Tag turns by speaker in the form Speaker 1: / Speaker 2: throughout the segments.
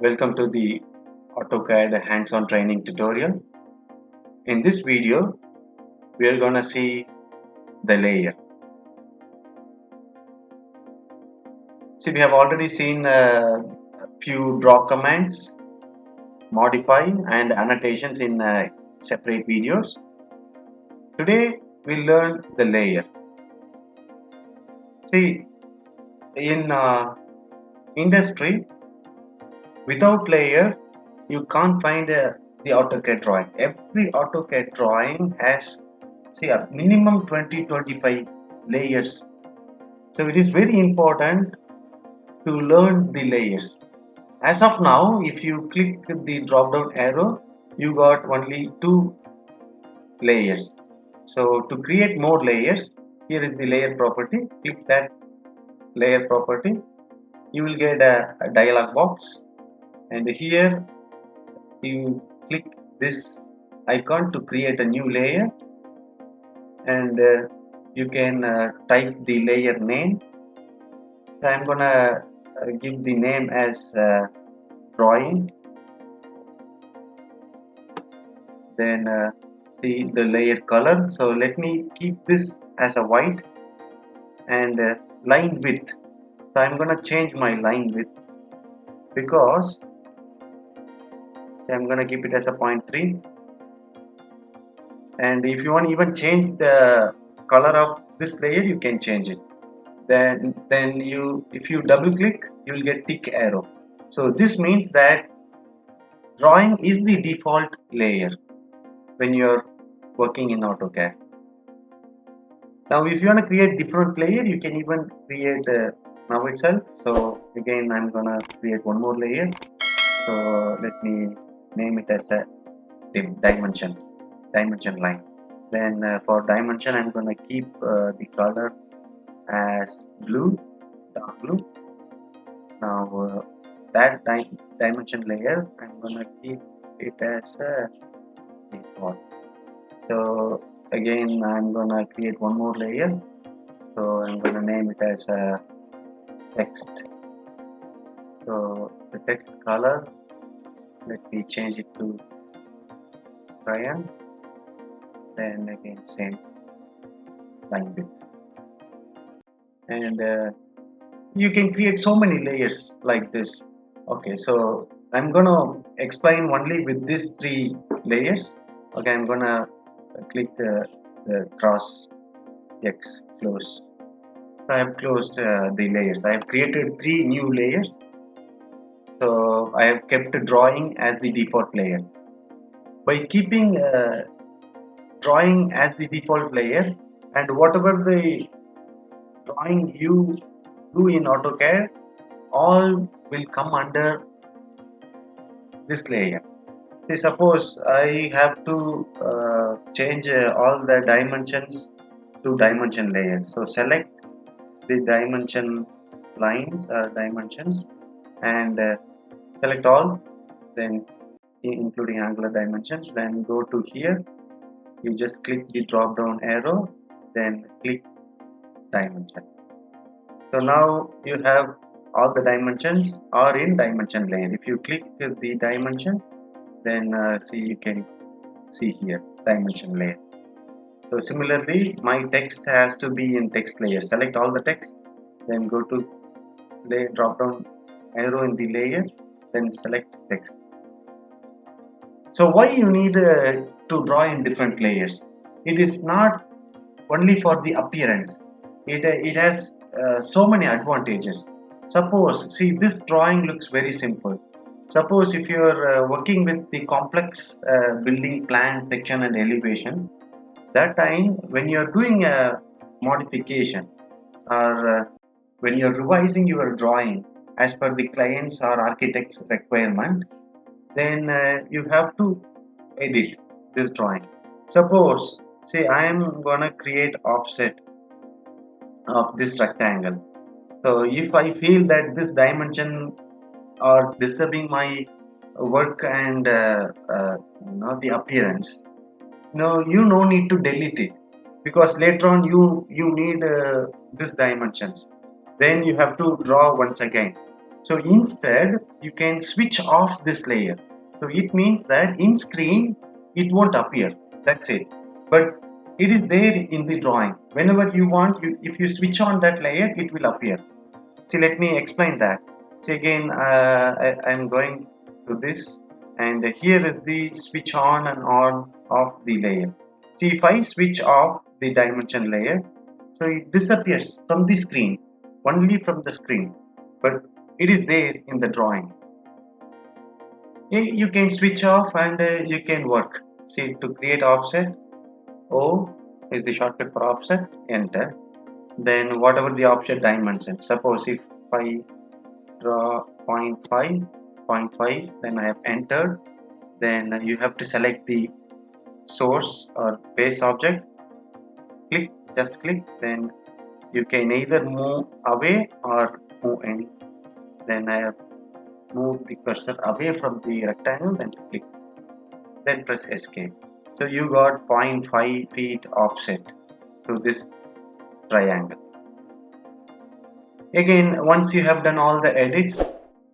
Speaker 1: Welcome to the AutoCAD hands-on training tutorial. In this video, we are going to see the layer. See, we have already seen a few draw commands, modify and annotations in separate videos. Today, we'll learn the layer. See, in industry, without layer, you can't find the AutoCAD drawing. Every AutoCAD drawing has, see, a minimum 20-25 layers. So it is very important to learn the layers. As of now, if you click the drop down arrow, you got only 2 layers. So to create more layers, here is the layer property. Click that layer property. You will get a dialog box, and here you click this icon to create a new layer, and you can type the layer name. So I'm gonna give the name as drawing. Then see the layer color. So let me keep this as a white, and line width. So I'm gonna change my line width because I'm gonna keep it as a 0.3. And if you want to even change the color of this layer, you can change it. Then you, if you double click, you will get tick arrow. So this means that drawing is the default layer when you're working in AutoCAD. Now if you want to create different layer, you can even create now itself. So again, I'm gonna create one more layer. So let me name it as a dimension line. Then for dimension, I'm gonna keep the color as blue, dark blue. Now that dimension layer, I'm gonna keep it as a default. So again, I'm gonna create one more layer. So I'm gonna name it as a text. So the text color, let me change it to cyan. Then again, same line width. And you can create so many layers like this. Okay, so I'm gonna explain only with these 3 layers. Okay, I'm gonna click the cross X, close. So I have closed the layers. I have created 3 new layers. So I have kept drawing as the default layer. By keeping drawing as the default layer, and whatever the drawing you do in AutoCAD, all will come under this layer. See, suppose I have to change all the dimensions to dimension layer. So select the dimension lines or dimensions, and select all, then including angular dimensions. Then go to here, you just click the drop down arrow, then click dimension. So now you have all the dimensions are in dimension layer. If you click the dimension, then see, you can see here dimension layer. So similarly, my text has to be in text layer. Select all the text, then go to drop down arrow in the layer, then select text. So why you need to draw in different layers? It is not only for the appearance. It has so many advantages. Suppose, see, this drawing looks very simple. Suppose if you are working with the complex building plan, section and elevations, that time when you are doing a modification, or when you are revising your drawing as per the client's or architect's requirement, then you have to edit this drawing. Suppose, say, I am gonna create offset of this rectangle. So if I feel that this dimension are disturbing my work and the appearance, you no need to delete it, because later on you need these dimensions. Then you have to draw once again. So instead you can switch off this layer. So it means that in screen it won't appear, that's it, but it is there in the drawing. Whenever you want, if you switch on that layer, it will appear. See, let me explain that. See, again, I'm going to this, and here is the switch on and on of the layer. See, if I switch off the dimension layer, so it disappears from the screen, only from the screen, but it is there in the drawing. You can switch off and you can work. See, to create offset, O is the shortcut for offset, enter. Then whatever the offset dimension, suppose if I draw 0.5, then I have entered. Then you have to select the source or base object, just click, then you can either move away or move in. Then I have moved the cursor away from the rectangle, then click, then press escape. So you got 0.5 feet offset to this triangle. Again, once you have done all the edits,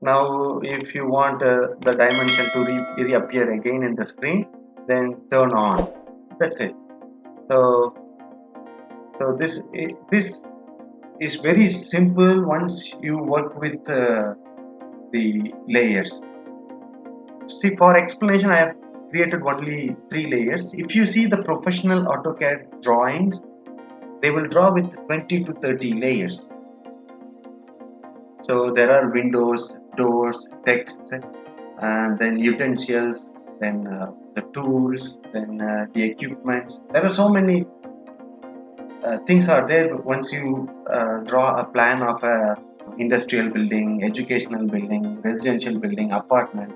Speaker 1: now if you want the dimension to reappear again in the screen, then turn on, that's it. So this is very simple once you work with the layers. See, for explanation I have created only 3 layers. If you see the professional AutoCAD drawings, they will draw with 20 to 30 layers. So there are windows, doors, text, and then utensils, then the tools, then the equipments. There are so many things are there once you draw a plan of a industrial building, educational building, residential building, apartment.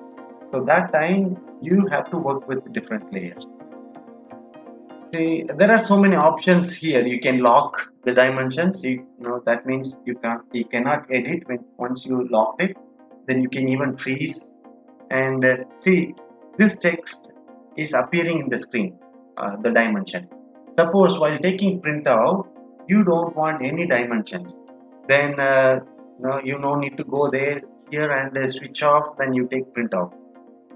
Speaker 1: So that time you have to work with different layers. See, there are so many options here. You can lock the dimensions. You know that means you cannot edit once you locked it. Then you can even freeze. And see, this text is appearing in the screen, the dimension. Suppose while taking printout, you don't want any dimensions. Then no, you no need to go there here and switch off. Then you take printout.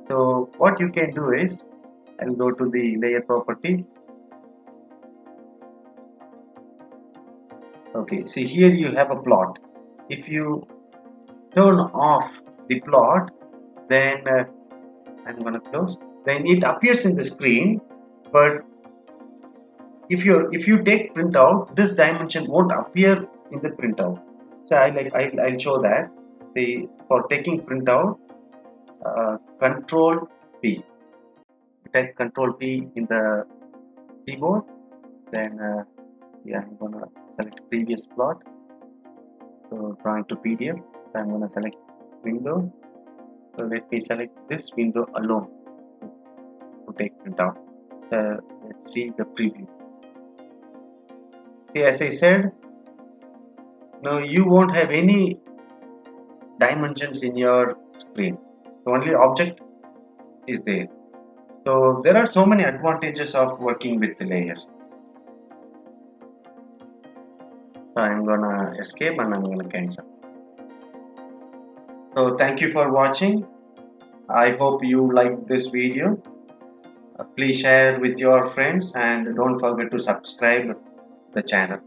Speaker 1: So what you can do is, I'll go to the layer property. Okay, see here you have a plot. If you turn off the plot, then I'm gonna close. Then it appears in the screen, but if you take printout, this dimension won't appear in the printout. So I'll show that. The for taking printout, Control P. Type Control P in the keyboard. Then yeah, I'm gonna select previous plot. So drawing to PDF. So I'm gonna select window. So let me select this window alone to take printout. Let's see the preview. See, as I said, no, you won't have any dimensions in your screen. So only object is there. So there are so many advantages of working with the layers. So I'm gonna escape and I'm gonna cancel. So thank you for watching. I hope you liked this video. Please share with your friends and don't forget to subscribe the channel.